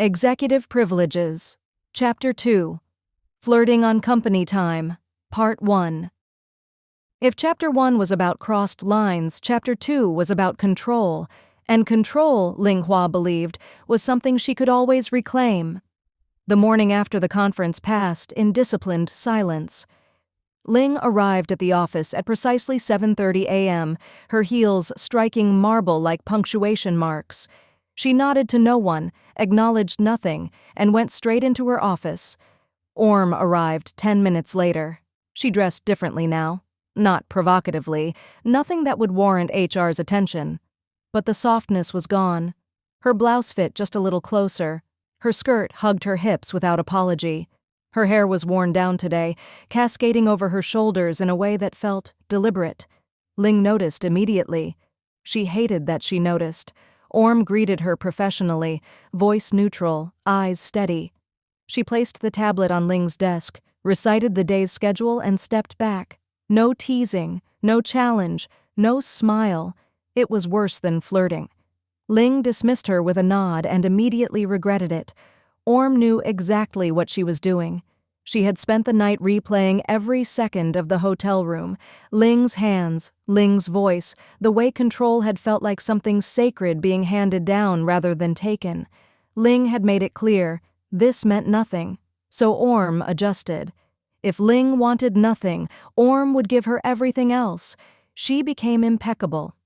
Executive Privileges. Chapter 2. Flirting on Company Time. Part 1. If Chapter 1 was about crossed lines, Chapter 2 was about control, and control, Ling Hua believed, was something she could always reclaim. The morning after the conference passed in disciplined silence. Ling arrived at the office at precisely 7:30 a.m., her heels striking marble like punctuation marks. She nodded to no one, acknowledged nothing, and went straight into her office. Orm arrived 10 minutes later. She dressed differently now. Not provocatively, nothing that would warrant HR's attention. But the softness was gone. Her blouse fit just a little closer. Her skirt hugged her hips without apology. Her hair was worn down today, cascading over her shoulders in a way that felt deliberate. Ling noticed immediately. She hated that she noticed. Orm greeted her professionally, voice neutral, eyes steady. She placed the tablet on Ling's desk, recited the day's schedule, and stepped back. No teasing, no challenge, no smile. It was worse than flirting. Ling dismissed her with a nod and immediately regretted it. Orm knew exactly what she was doing. She had spent the night replaying every second of the hotel room. Ling's hands, Ling's voice, the way control had felt like something sacred being handed down rather than taken. Ling had made it clear, this meant nothing. So Orm adjusted. If Ling wanted nothing, Orm would give her everything else. She became impeccable.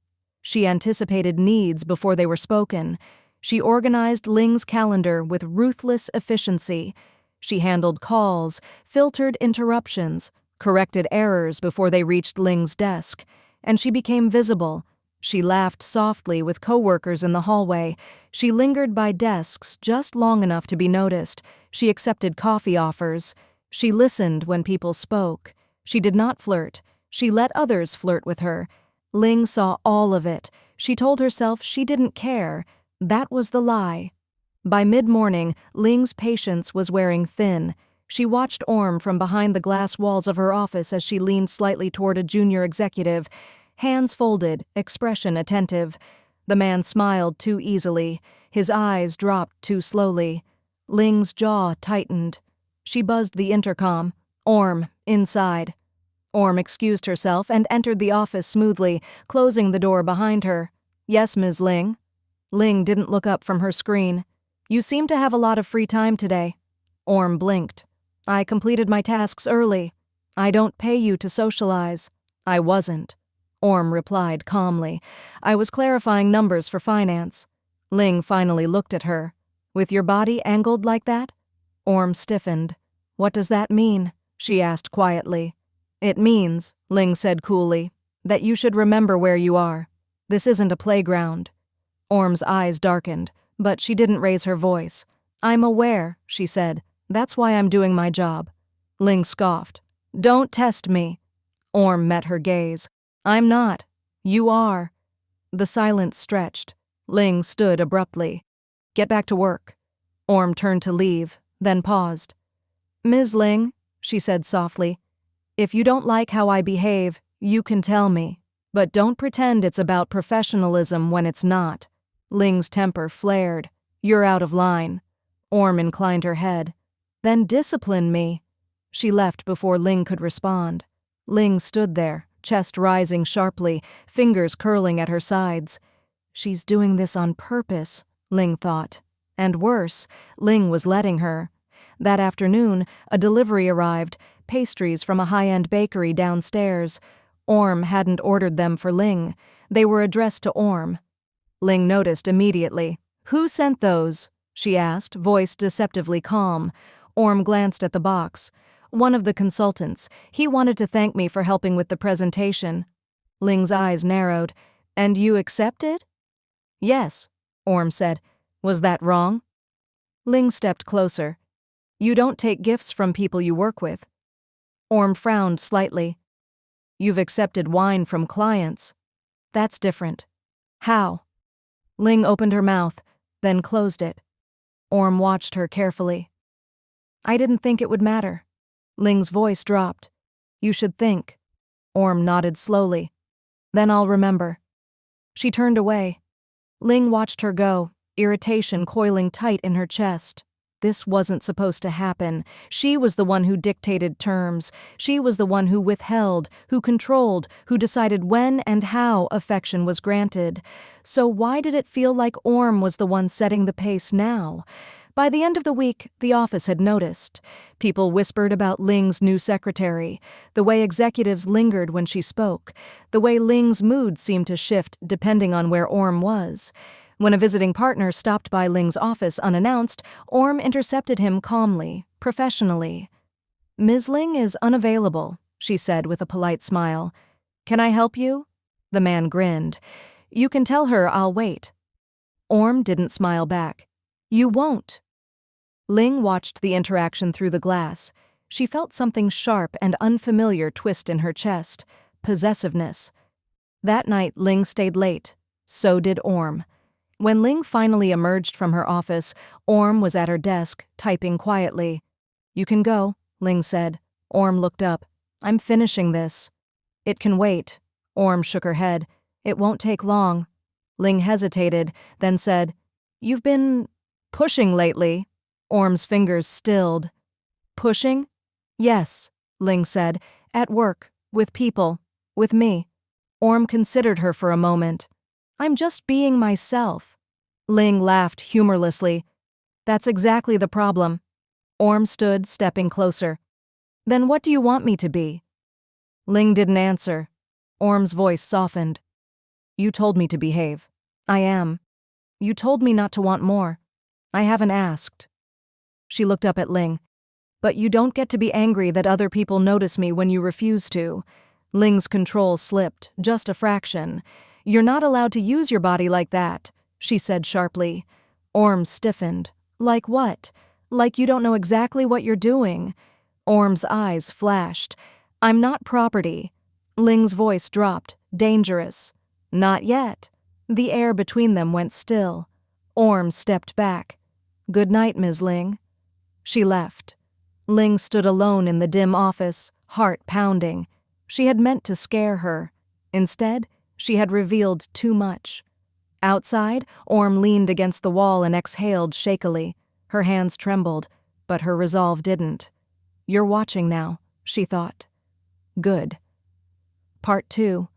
She anticipated needs before they were spoken. She organized Ling's calendar with ruthless efficiency. She handled calls, filtered interruptions, corrected errors before they reached Ling's desk, and she became visible. She laughed softly with coworkers in the hallway. She lingered by desks just long enough to be noticed. She accepted coffee offers. She listened when people spoke. She did not flirt. She let others flirt with her. Ling saw all of it. She told herself she didn't care. That was the lie. By mid-morning, Ling's patience was wearing thin. She watched Orm from behind the glass walls of her office as she leaned slightly toward a junior executive, hands folded, expression attentive. The man smiled too easily. His eyes dropped too slowly. Ling's jaw tightened. She buzzed the intercom. Orm, inside. Orm excused herself and entered the office smoothly, closing the door behind her. Yes, Ms. Ling. Ling didn't look up from her screen. You seem to have a lot of free time today. Orm blinked. I completed my tasks early. I don't pay you to socialize. I wasn't. Orm replied calmly. I was clarifying numbers for finance. Ling finally looked at her. With your body angled like that? Orm stiffened. What does that mean? She asked quietly. It means, Ling said coolly, that you should remember where you are. This isn't a playground. Orm's eyes darkened, but she didn't raise her voice. I'm aware, she said. That's why I'm doing my job. Ling scoffed. Don't test me. Orm met her gaze. I'm not. You are. The silence stretched. Ling stood abruptly. Get back to work. Orm turned to leave, then paused. Ms. Ling, she said softly, if you don't like how I behave, you can tell me. But don't pretend it's about professionalism when it's not. Ling's temper flared. You're out of line. Orm inclined her head. Then discipline me. She left before Ling could respond. Ling stood there, chest rising sharply, fingers curling at her sides. She's doing this on purpose, Ling thought. And worse, Ling was letting her. That afternoon, a delivery arrived, pastries from a high-end bakery downstairs. Orm hadn't ordered them for Ling. They were addressed to Orm. Ling noticed immediately. Who sent those? She asked, voice deceptively calm. Orm glanced at the box. One of the consultants. He wanted to thank me for helping with the presentation. Ling's eyes narrowed. And you accepted? Yes, Orm said. Was that wrong? Ling stepped closer. You don't take gifts from people you work with. Orm frowned slightly. You've accepted wine from clients. That's different. How? Ling opened her mouth, then closed it. Orm watched her carefully. I didn't think it would matter. Ling's voice dropped. You should think. Orm nodded slowly. Then I'll remember. She turned away. Ling watched her go, irritation coiling tight in her chest. This wasn't supposed to happen. She was the one who dictated terms. She was the one who withheld, who controlled, who decided when and how affection was granted. So why did it feel like Orm was the one setting the pace now? By the end of the week, the office had noticed. People whispered about Ling's new secretary, the way executives lingered when she spoke, the way Ling's mood seemed to shift depending on where Orm was. When a visiting partner stopped by Ling's office unannounced, Orm intercepted him calmly, professionally. "Ms. Ling is unavailable," she said with a polite smile. "Can I help you?" The man grinned. "You can tell her I'll wait." Orm didn't smile back. "You won't." Ling watched the interaction through the glass. She felt something sharp and unfamiliar twist in her chest. Possessiveness. That night, Ling stayed late. So did Orm. When Ling finally emerged from her office, Orm was at her desk, typing quietly. "You can go," Ling said. Orm looked up. "I'm finishing this." "It can wait." Orm shook her head. "It won't take long." Ling hesitated, then said, "You've been pushing lately." Orm's fingers stilled. "Pushing?" "Yes," Ling said. "At work, with people, with me." Orm considered her for a moment. "I'm just being myself." Ling laughed humorlessly. "That's exactly the problem." Orm stood, stepping closer. "Then what do you want me to be?" Ling didn't answer. Orm's voice softened. "You told me to behave. I am. You told me not to want more. I haven't asked." She looked up at Ling. "But you don't get to be angry that other people notice me when you refuse to." Ling's control slipped, just a fraction. "You're not allowed to use your body like that," she said sharply. Orm stiffened. "Like what? Like you don't know exactly what you're doing." Orm's eyes flashed. "I'm not property." Ling's voice dropped, dangerous. "Not yet." The air between them went still. Orm stepped back. "Good night, Ms. Ling." She left. Ling stood alone in the dim office, heart pounding. She had meant to scare her. Instead, she had revealed too much. Outside, Orm leaned against the wall and exhaled shakily. Her hands trembled, but her resolve didn't. "You're watching now," she thought. Good. Part 2.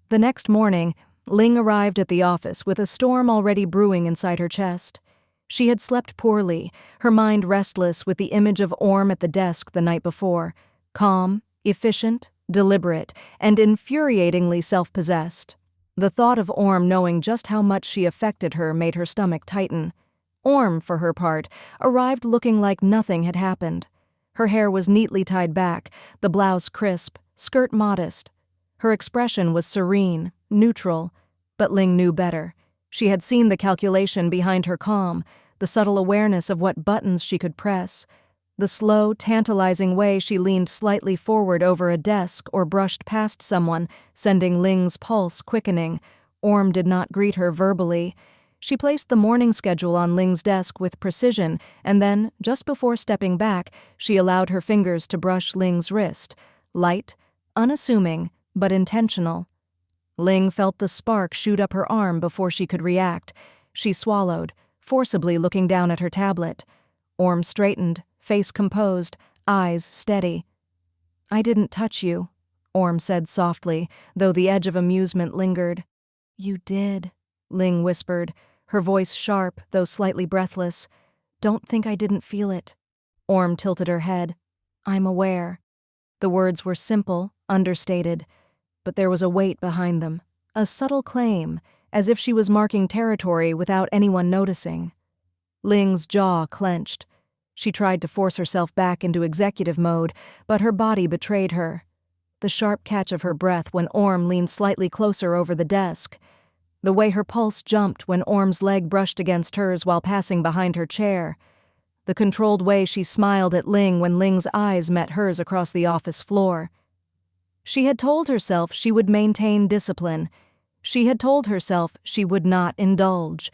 The next morning, Ling arrived at the office with a storm already brewing inside her chest. She had slept poorly, her mind restless with the image of Orm at the desk the night before, calm, efficient, deliberate, and infuriatingly self-possessed. The thought of Orm knowing just how much she affected her made her stomach tighten. Orm, for her part, arrived looking like nothing had happened. Her hair was neatly tied back, the blouse crisp, skirt modest. Her expression was serene, neutral, but Ling knew better. She had seen the calculation behind her calm, the subtle awareness of what buttons she could press, the slow, tantalizing way she leaned slightly forward over a desk or brushed past someone, sending Ling's pulse quickening. Orm did not greet her verbally. She placed the morning schedule on Ling's desk with precision, and then, just before stepping back, she allowed her fingers to brush Ling's wrist, light, unassuming, but intentional. Ling felt the spark shoot up her arm before she could react. She swallowed, forcibly looking down at her tablet. Orm straightened, face composed, eyes steady. "I didn't touch you," Orm said softly, though the edge of amusement lingered. "You did," Ling whispered, her voice sharp, though slightly breathless. "Don't think I didn't feel it." Orm tilted her head. "I'm aware." The words were simple, understated, but there was a weight behind them, a subtle claim, as if she was marking territory without anyone noticing. Ling's jaw clenched. She tried to force herself back into executive mode, but her body betrayed her. The sharp catch of her breath when Orm leaned slightly closer over the desk. The way her pulse jumped when Orm's leg brushed against hers while passing behind her chair. The controlled way she smiled at Ling when Ling's eyes met hers across the office floor. She had told herself she would maintain discipline. She had told herself she would not indulge.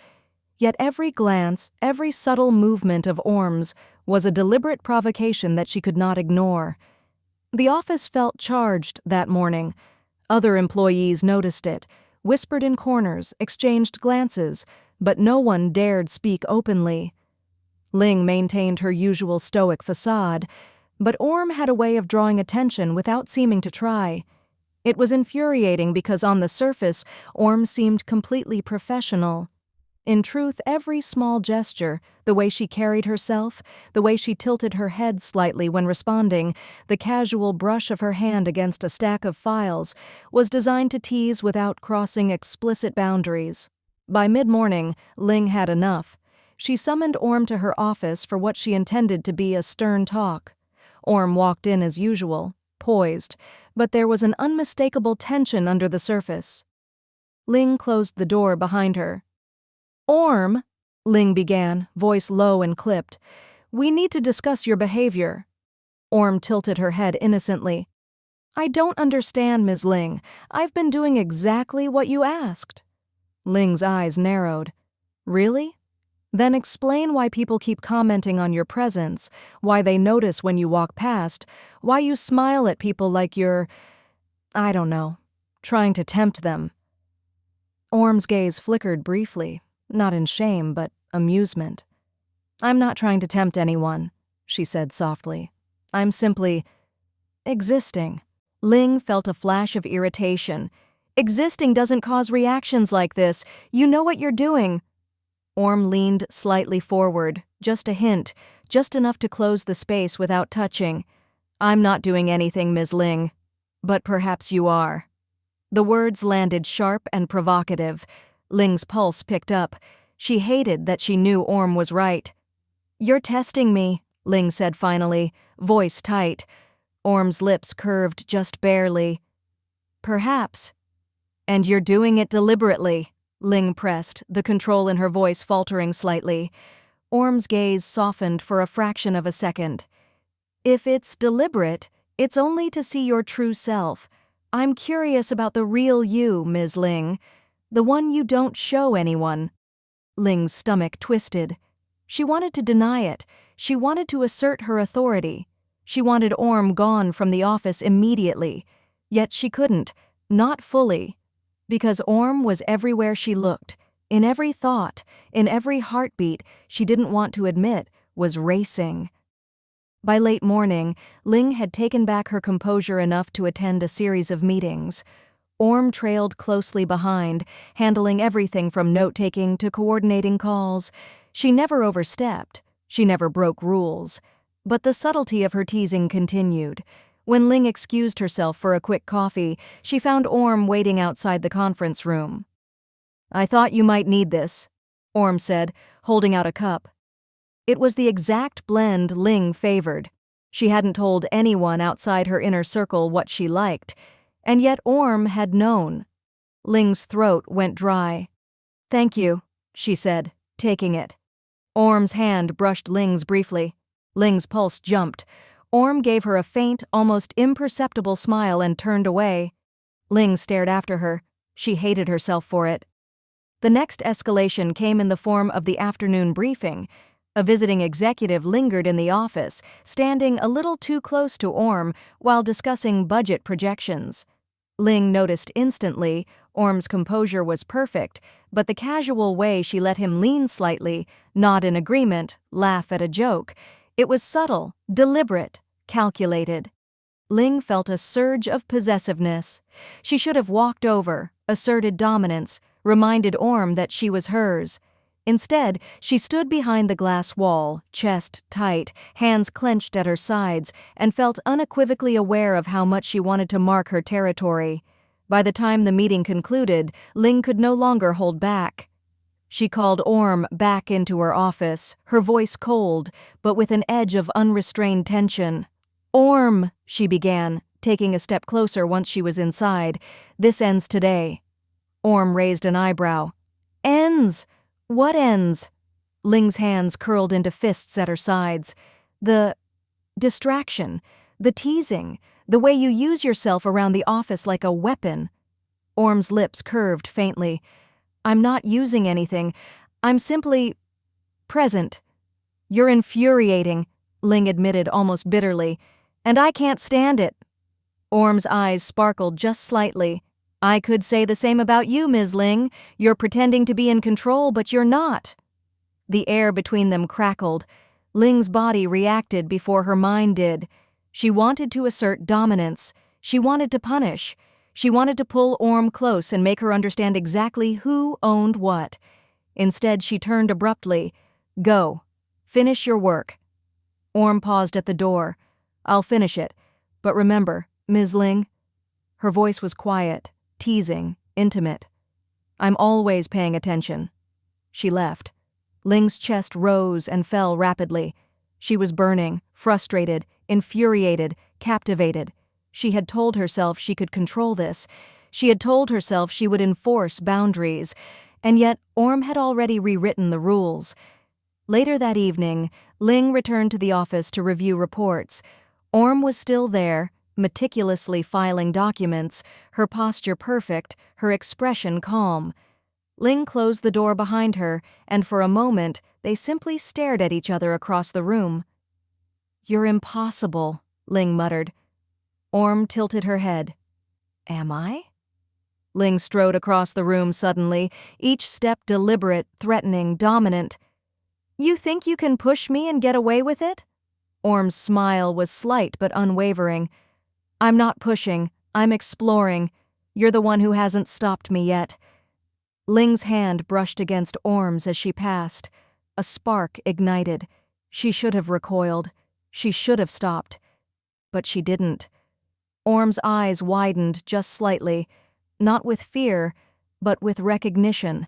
Yet every glance, every subtle movement of Orm's was a deliberate provocation that she could not ignore. The office felt charged that morning. Other employees noticed it, whispered in corners, exchanged glances, but no one dared speak openly. Ling maintained her usual stoic facade, but Orm had a way of drawing attention without seeming to try. It was infuriating because on the surface, Orm seemed completely professional. In truth, every small gesture, the way she carried herself, the way she tilted her head slightly when responding, the casual brush of her hand against a stack of files, was designed to tease without crossing explicit boundaries. By mid-morning, Ling had enough. She summoned Orm to her office for what she intended to be a stern talk. Orm walked in as usual, poised, but there was an unmistakable tension under the surface. Ling closed the door behind her. "Orm," Ling began, voice low and clipped, "we need to discuss your behavior." Orm tilted her head innocently. "I don't understand, Ms. Ling. I've been doing exactly what you asked." Ling's eyes narrowed. "Really? Then explain why people keep commenting on your presence, why they notice when you walk past, why you smile at people like you're, I don't know, trying to tempt them." Orm's gaze flickered briefly, not in shame but amusement. "I'm not trying to tempt anyone," she said softly. "I'm simply existing." Ling felt a flash of irritation. "Existing doesn't cause reactions like this. You know what you're doing." Orm leaned slightly forward, just a hint, just enough to close the space without touching. "I'm not doing anything, Ms. Ling. But perhaps you are." The words landed sharp and provocative. Ling's pulse picked up. She hated that she knew Orm was right. "You're testing me," Ling said finally, voice tight. Orm's lips curved just barely. "Perhaps." "And you're doing it deliberately," Ling pressed, the control in her voice faltering slightly. Orm's gaze softened for a fraction of a second. "If it's deliberate, it's only to see your true self. I'm curious about the real you, Ms. Ling. The one you don't show anyone." Ling's stomach twisted. She wanted to deny it. She wanted to assert her authority. She wanted Orm gone from the office immediately. Yet she couldn't, not fully. Because Orm was everywhere she looked, in every thought, in every heartbeat she didn't want to admit was racing. By late morning, Ling had taken back her composure enough to attend a series of meetings. Orm trailed closely behind, handling everything from note-taking to coordinating calls. She never overstepped. She never broke rules. But the subtlety of her teasing continued. When Ling excused herself for a quick coffee, she found Orm waiting outside the conference room. "I thought you might need this," Orm said, holding out a cup. It was the exact blend Ling favored. She hadn't told anyone outside her inner circle what she liked, and yet Orm had known. Ling's throat went dry. "Thank you," she said, taking it. Orm's hand brushed Ling's briefly. Ling's pulse jumped. Orm gave her a faint, almost imperceptible smile and turned away. Ling stared after her. She hated herself for it. The next escalation came in the form of the afternoon briefing. A visiting executive lingered in the office, standing a little too close to Orm while discussing budget projections. Ling noticed instantly Orm's composure was perfect, but the casual way she let him lean slightly, nod in agreement, laugh at a joke, it was subtle, deliberate, calculated. Ling felt a surge of possessiveness. She should have walked over, asserted dominance, reminded Orm that she was hers. Instead, she stood behind the glass wall, chest tight, hands clenched at her sides, and felt unequivocally aware of how much she wanted to mark her territory. By the time the meeting concluded, Ling could no longer hold back. She called Orm back into her office, her voice cold, but with an edge of unrestrained tension. "Orm," she began, taking a step closer once she was inside, "this ends today." Orm raised an eyebrow. "Ends? What ends?" Ling's hands curled into fists at her sides. "The distraction, the teasing, the way you use yourself around the office like a weapon." Orm's lips curved faintly. "I'm not using anything. I'm simply present." "You're infuriating," Ling admitted almost bitterly, "and I can't stand it." Orm's eyes sparkled just slightly. I could say the same about you, Ms. Ling. You're pretending to be in control, but you're not. The air between them crackled. Ling's body reacted before her mind did. She wanted to assert dominance. She wanted to punish. She wanted to pull Orm close and make her understand exactly who owned what. Instead, she turned abruptly. Go. Finish your work. Orm paused at the door. I'll finish it. But remember, Ms. Ling. Her voice was quiet, teasing, intimate. I'm always paying attention. She left. Ling's chest rose and fell rapidly. She was burning, frustrated, infuriated, captivated. She had told herself she could control this. She had told herself she would enforce boundaries. And yet, Orm had already rewritten the rules. Later that evening, Ling returned to the office to review reports. Orm was still there, meticulously filing documents, her posture perfect, her expression calm. Ling closed the door behind her, and for a moment, they simply stared at each other across the room. You're impossible, Ling muttered. Orm tilted her head. Am I? Ling strode across the room suddenly, each step deliberate, threatening, dominant. You think you can push me and get away with it? Orm's smile was slight but unwavering. I'm not pushing, I'm exploring. You're the one who hasn't stopped me yet. Ling's hand brushed against Orm's as she passed. A spark ignited. She should have recoiled. She should have stopped. But she didn't. Orm's eyes widened just slightly, not with fear, but with recognition.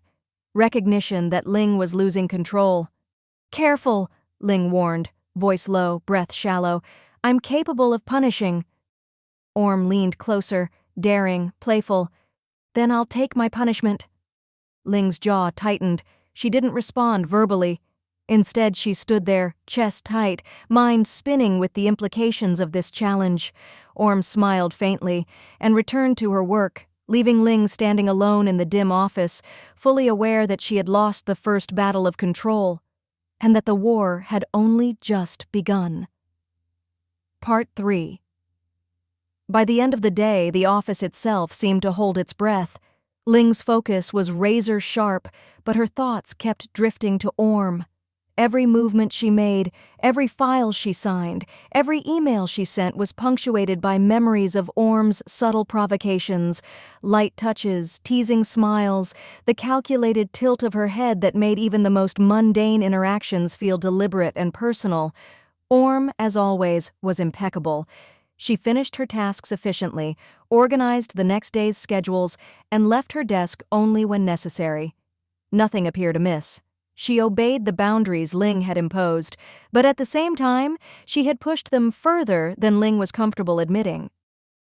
Recognition that Ling was losing control. Careful, Ling warned, voice low, breath shallow. I'm capable of punishing. Orm leaned closer, daring, playful. Then I'll take my punishment. Ling's jaw tightened. She didn't respond verbally. Instead, she stood there, chest tight, mind spinning with the implications of this challenge. Orm smiled faintly and returned to her work, leaving Ling standing alone in the dim office, fully aware that she had lost the first battle of control, and that the war had only just begun. Part 3. By the end of the day, the office itself seemed to hold its breath. Ling's focus was razor sharp, but her thoughts kept drifting to Orm. Every movement she made, every file she signed, every email she sent was punctuated by memories of Orm's subtle provocations, light touches, teasing smiles, the calculated tilt of her head that made even the most mundane interactions feel deliberate and personal. Orm, as always, was impeccable. She finished her tasks efficiently, organized the next day's schedules, and left her desk only when necessary. Nothing appeared amiss. She obeyed the boundaries Ling had imposed, but at the same time, she had pushed them further than Ling was comfortable admitting.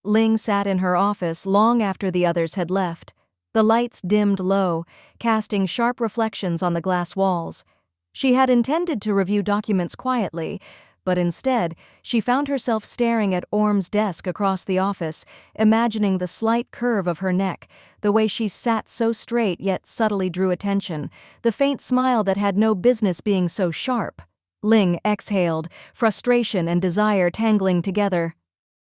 Ling sat in her office long after the others had left. The lights dimmed low, casting sharp reflections on the glass walls. She had intended to review documents quietly, but instead, she found herself staring at Orm's desk across the office, imagining the slight curve of her neck, the way she sat so straight yet subtly drew attention, the faint smile that had no business being so sharp. Ling exhaled, frustration and desire tangling together.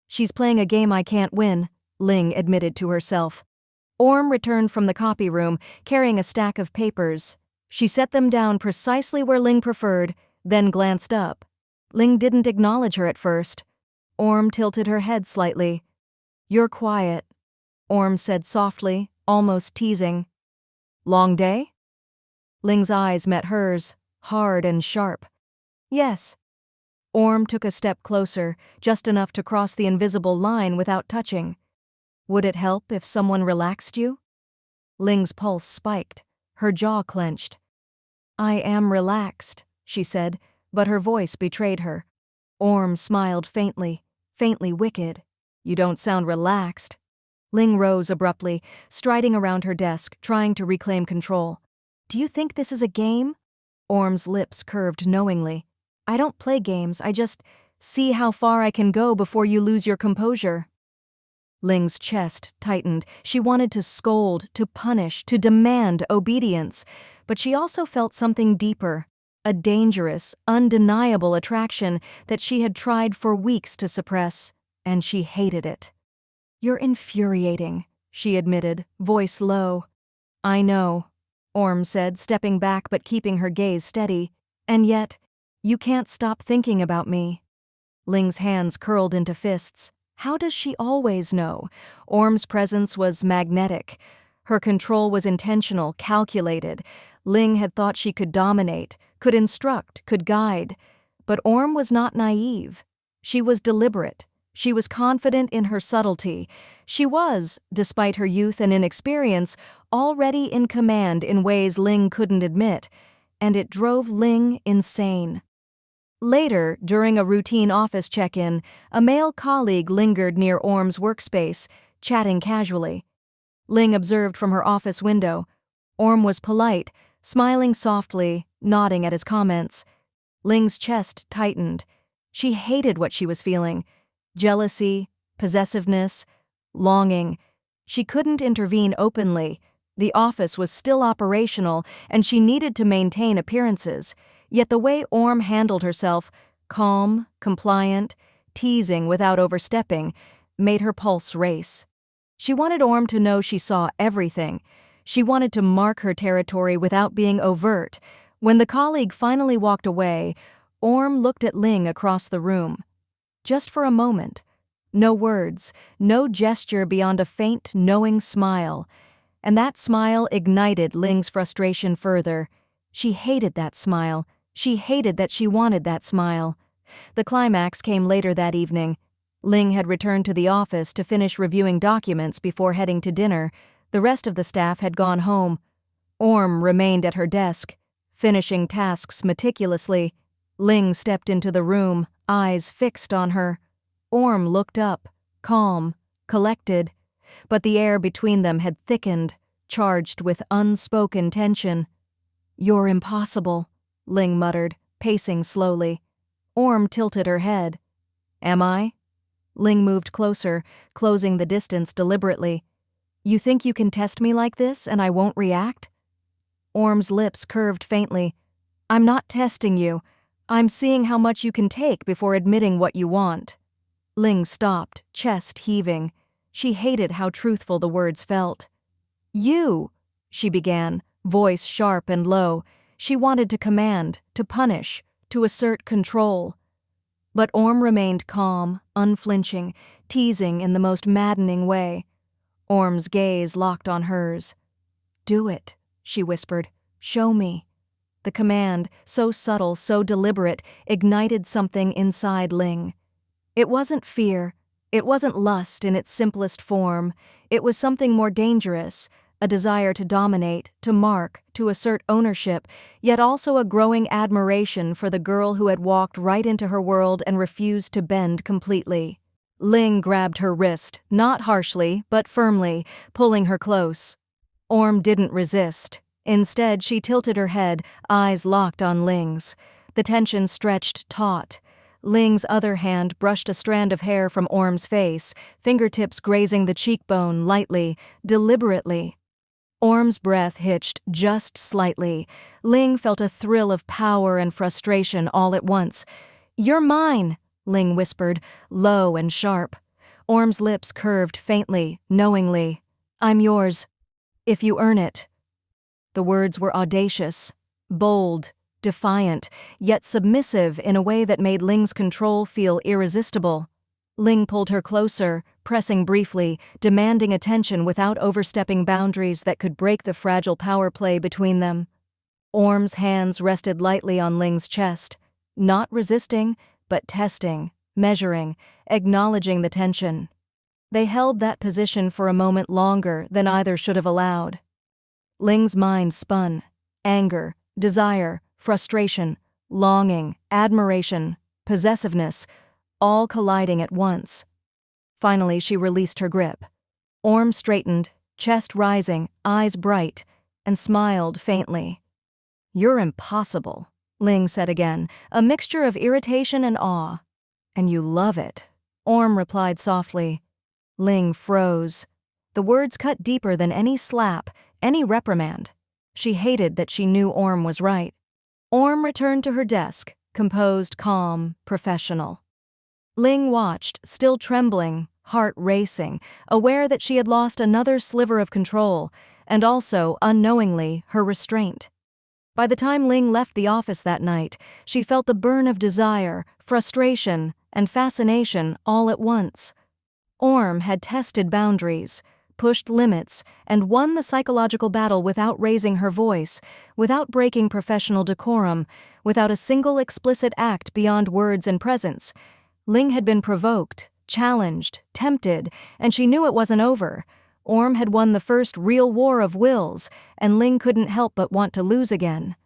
She's playing a game I can't win, Ling admitted to herself. Orm returned from the copy room, carrying a stack of papers. She set them down precisely where Ling preferred, then glanced up. Ling didn't acknowledge her at first. Orm tilted her head slightly. You're quiet, Orm said softly, almost teasing. Long day? Ling's eyes met hers, hard and sharp. Yes. Orm took a step closer, just enough to cross the invisible line without touching. Would it help if someone relaxed you? Ling's pulse spiked, her jaw clenched. I am relaxed, she said, but her voice betrayed her. Orm smiled faintly, faintly wicked. You don't sound relaxed. Ling rose abruptly, striding around her desk, trying to reclaim control. Do you think this is a game? Orm's lips curved knowingly. I don't play games, I just see how far I can go before you lose your composure. Ling's chest tightened. She wanted to scold, to punish, to demand obedience, but she also felt something deeper. A dangerous, undeniable attraction that she had tried for weeks to suppress, and she hated it. You're infuriating, she admitted, voice low. I know, Orm said, stepping back but keeping her gaze steady. And yet, you can't stop thinking about me. Ling's hands curled into fists. How does she always know? Orm's presence was magnetic. Her control was intentional, calculated. Ling had thought she could dominate, could instruct, could guide. But Orm was not naive. She was deliberate. She was confident in her subtlety. She was, despite her youth and inexperience, already in command in ways Ling couldn't admit, and it drove Ling insane. Later, during a routine office check-in, a male colleague lingered near Orm's workspace, chatting casually. Ling observed from her office window. Orm was polite, smiling softly, nodding at his comments. Ling's chest tightened. She hated what she was feeling. Jealousy, possessiveness, longing. She couldn't intervene openly. The office was still operational, and she needed to maintain appearances. Yet the way Orm handled herself, calm, compliant, teasing without overstepping, made her pulse race. She wanted Orm to know she saw everything. She wanted to mark her territory without being overt. When the colleague finally walked away, Orm looked at Ling across the room. Just for a moment. No words, no gesture beyond a faint, knowing smile. And that smile ignited Ling's frustration further. She hated that smile. She hated that she wanted that smile. The climax came later that evening. Ling had returned to the office to finish reviewing documents before heading to dinner. The rest of the staff had gone home. Orm remained at her desk, finishing tasks meticulously. Ling stepped into the room, eyes fixed on her. Orm looked up, calm, collected, but the air between them had thickened, charged with unspoken tension. "You're impossible," Ling muttered, pacing slowly. Orm tilted her head. "Am I?" Ling moved closer, closing the distance deliberately. "You think you can test me like this and I won't react?" Orm's lips curved faintly. "I'm not testing you. I'm seeing how much you can take before admitting what you want." Ling stopped, chest heaving. She hated how truthful the words felt. "You," she began, voice sharp and low. She wanted to command, to punish, to assert control. But Orm remained calm, unflinching, teasing in the most maddening way. Orm's gaze locked on hers. "Do it," she whispered. "Show me." The command, so subtle, so deliberate, ignited something inside Ling. It wasn't fear. It wasn't lust in its simplest form. It was something more dangerous, a desire to dominate, to mark, to assert ownership, yet also a growing admiration for the girl who had walked right into her world and refused to bend completely. Ling grabbed her wrist, not harshly, but firmly, pulling her close. Orm didn't resist. Instead, she tilted her head, eyes locked on Ling's. The tension stretched taut. Ling's other hand brushed a strand of hair from Orm's face, fingertips grazing the cheekbone lightly, deliberately. Orm's breath hitched just slightly. Ling felt a thrill of power and frustration all at once. "You're mine," Ling whispered, low and sharp. Orm's lips curved faintly, knowingly. "I'm yours. If you earn it." The words were audacious, bold, defiant, yet submissive in a way that made Ling's control feel irresistible. Ling pulled her closer, pressing briefly, demanding attention without overstepping boundaries that could break the fragile power play between them. Orm's hands rested lightly on Ling's chest, not resisting, but testing, measuring, acknowledging the tension. They held that position for a moment longer than either should have allowed. Ling's mind spun. Anger, desire, frustration, longing, admiration, possessiveness, all colliding at once. Finally, she released her grip. Orm straightened, chest rising, eyes bright, and smiled faintly. "You're impossible," Ling said again, a mixture of irritation and awe. "And you love it," Orm replied softly. Ling froze. The words cut deeper than any slap, any reprimand. She hated that she knew Orm was right. Orm returned to her desk, composed, calm, professional. Ling watched, still trembling, heart racing, aware that she had lost another sliver of control, and also, unknowingly, her restraint. By the time Ling left the office that night, she felt the burn of desire, frustration, and fascination all at once. Orm had tested boundaries, pushed limits, and won the psychological battle without raising her voice, without breaking professional decorum, without a single explicit act beyond words and presence. Ling had been provoked, challenged, tempted, and she knew it wasn't over. Orm had won the first real war of wills, and Ling couldn't help but want to lose again.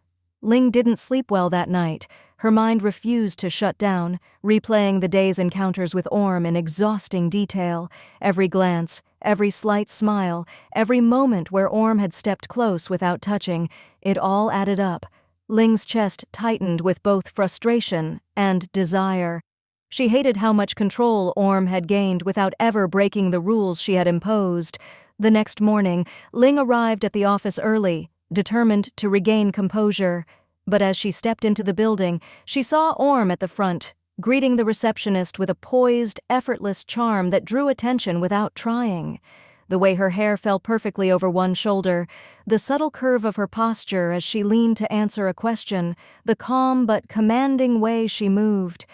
Ling didn't sleep well that night. Her mind refused to shut down, replaying the day's encounters with Orm in exhausting detail. Every glance, every slight smile, every moment where Orm had stepped close without touching, it all added up. Ling's chest tightened with both frustration and desire. She hated how much control Orm had gained without ever breaking the rules she had imposed. The next morning, Ling arrived at the office early, determined to regain composure. But as she stepped into the building, she saw Orm at the front, greeting the receptionist with a poised, effortless charm that drew attention without trying. The way her hair fell perfectly over one shoulder, the subtle curve of her posture as she leaned to answer a question, the calm but commanding way she moved.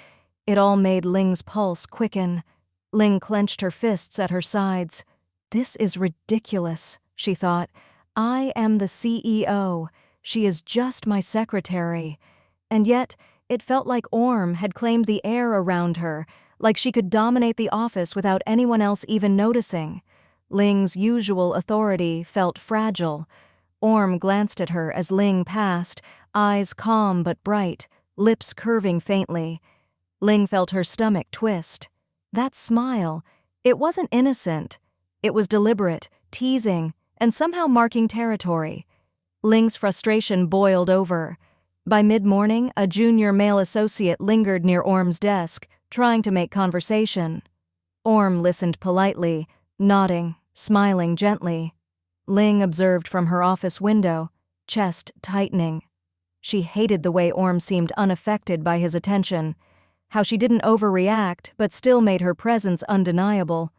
It all made Ling's pulse quicken. Ling clenched her fists at her sides. "This is ridiculous," she thought. "I am the CEO. She is just my secretary." And yet, it felt like Orm had claimed the air around her, like she could dominate the office without anyone else even noticing. Ling's usual authority felt fragile. Orm glanced at her as Ling passed, eyes calm but bright, lips curving faintly. Ling felt her stomach twist. That smile, it wasn't innocent. It was deliberate, teasing, and somehow marking territory. Ling's frustration boiled over. By mid-morning, a junior male associate lingered near Orm's desk, trying to make conversation. Orm listened politely, nodding, smiling gently. Ling observed from her office window, chest tightening. She hated the way Orm seemed unaffected by his attention, how she didn't overreact but still made her presence undeniable.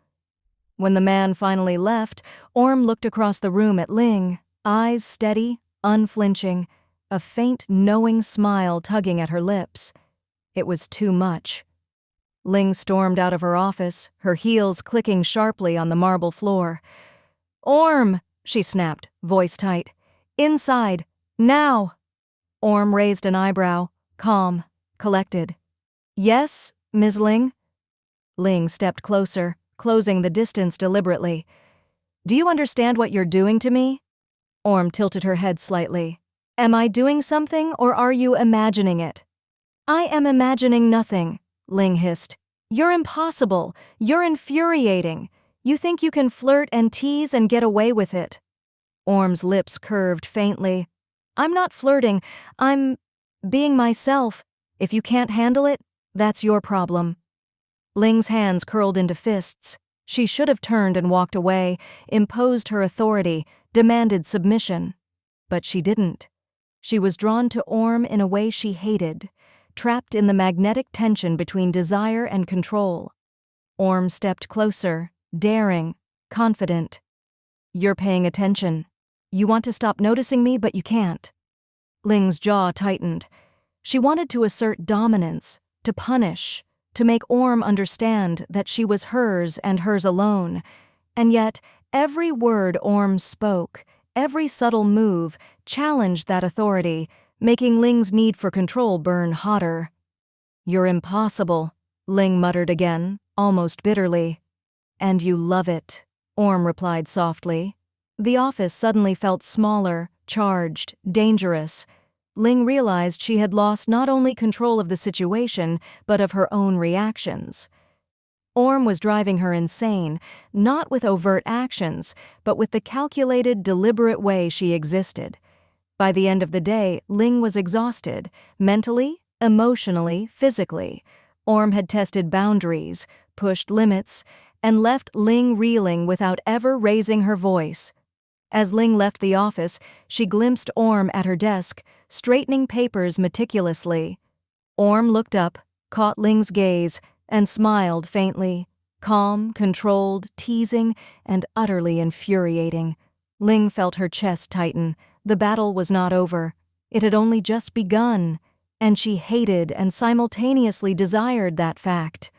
When the man finally left, Orm looked across the room at Ling, eyes steady, unflinching, a faint, knowing smile tugging at her lips. It was too much. Ling stormed out of her office, her heels clicking sharply on the marble floor. "Orm!" she snapped, voice tight. "Inside! Now!" Orm raised an eyebrow, calm, collected. "Yes, Ms. Ling?" Ling stepped closer, closing the distance deliberately. "Do you understand what you're doing to me?" Orm tilted her head slightly. "Am I doing something, or are you imagining it?" "I am imagining nothing," Ling hissed. "You're impossible. You're infuriating. You think you can flirt and tease and get away with it." Orm's lips curved faintly. "I'm not flirting. I'm being myself. If you can't handle it, that's your problem." Ling's hands curled into fists. She should have turned and walked away, imposed her authority, demanded submission. But she didn't. She was drawn to Orm in a way she hated, trapped in the magnetic tension between desire and control. Orm stepped closer, daring, confident. "You're paying attention. You want to stop noticing me, but you can't." Ling's jaw tightened. She wanted to assert dominance, to punish, to make Orm understand that she was hers and hers alone. And yet, every word Orm spoke, every subtle move, challenged that authority, making Ling's need for control burn hotter. "You're impossible," Ling muttered again, almost bitterly. "And you love it," Orm replied softly. The office suddenly felt smaller, charged, dangerous. Ling realized she had lost not only control of the situation, but of her own reactions. Orm was driving her insane, not with overt actions, but with the calculated, deliberate way she existed. By the end of the day, Ling was exhausted, mentally, emotionally, physically. Orm had tested boundaries, pushed limits, and left Ling reeling without ever raising her voice. As Ling left the office, she glimpsed Orm at her desk, straightening papers meticulously. Orm looked up, caught Ling's gaze, and smiled faintly, Calm, controlled, teasing, and utterly infuriating. Ling felt her chest tighten. The battle was not over. It had only just begun, and she hated and simultaneously desired that fact.